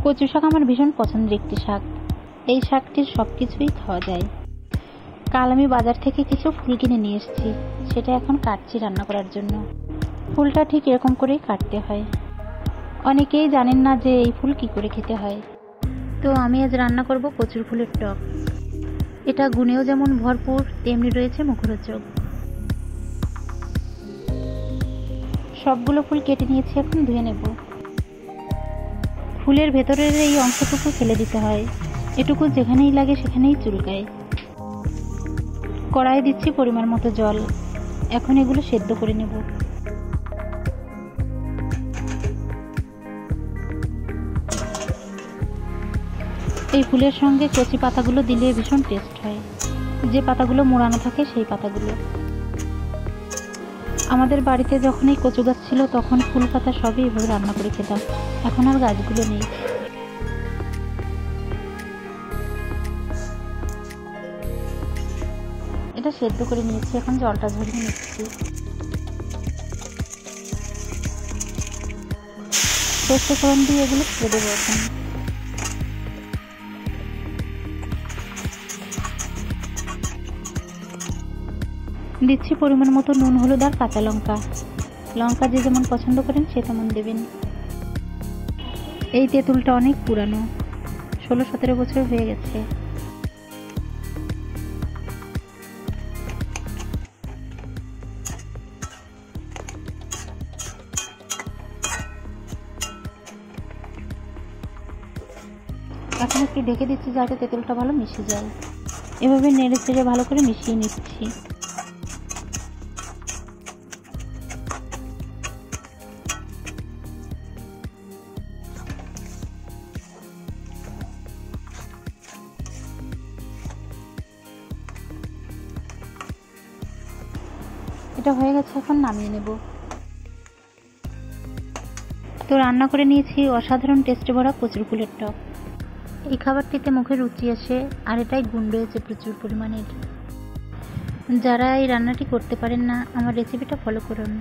কচু শাক আমার ভীষণ পছন্দের একটি শাক। এই শাকটির সব কিছুই খাওয়া যায়। কাল আমি বাজার থেকে কিছু ফুল কিনে নিয়ে এসেছি, সেটা এখন কাটছি রান্না করার জন্য। ফুলটা ঠিক এরকম করেই কাটতে হয়। অনেকেই জানেন না যে এই ফুল কি করে খেতে হয়। তো আমি আজ রান্না করব কচুর ফুলের টক। এটা গুণেও যেমন ভরপুর, তেমনি রয়েছে মুখরোচক। সবগুলো ফুল কেটে নিয়েছি, এখন ধুয়ে নেব। ফুলের ভেতরের এই অংশটুকু ফেলে দিতে হয়, এটুকু যেখানেই লাগে সেখানেই চুলকায়। কড়াই দিচ্ছি পরিমাণ মতো জল, এখন এগুলো সেদ্ধ করে নেব। এই ফুলের সঙ্গে কচি পাতাগুলো দিলে ভীষণ টেস্ট হয়, যে পাতাগুলো মোড়ানো থাকে সেই পাতাগুলো। আমাদের বাড়িতে যখন এই কচু গাছ ছিল তখন ফুল পাতা সবই এভাবে রান্না করে খেতাম, এখন আর গাছগুলো নেই। এটা সেদ্ধ করে নিয়েছি, এখন জলটা ঝরিয়ে নিচ্ছি। সর্ষে ফোড়ন দিয়ে এগুলো ছেড়ে দেবো এখন। দিচ্ছি পরিমাণ মতো নুন, হলুদ আর কাঁচা লঙ্কা। লঙ্কা যে যেমন পছন্দ করেন সে তেমন দেবেন। এই তেঁতুলটা অনেক পুরানো, 16-17 বছর হয়ে গেছে। এখন একটু ঢেকে দিচ্ছি যাতে তেঁতুলটা ভালো মিশে যায়। এভাবে নেড়ে চেড়ে ভালো করে মিশিয়ে নিচ্ছি। এটা হয়ে গেছে, এখন নামিয়ে নেব। তো রান্না করে নিয়েছি অসাধারণ টেস্টে ভরা কচুর ফুলের টক। এই খাবারটিতে মুখে রুচি আসে, আর এটাই গুণ রয়েছে প্রচুর পরিমাণের। যারা এই রান্নাটি করতে পারেন না, আমার রেসিপিটা ফলো করুন।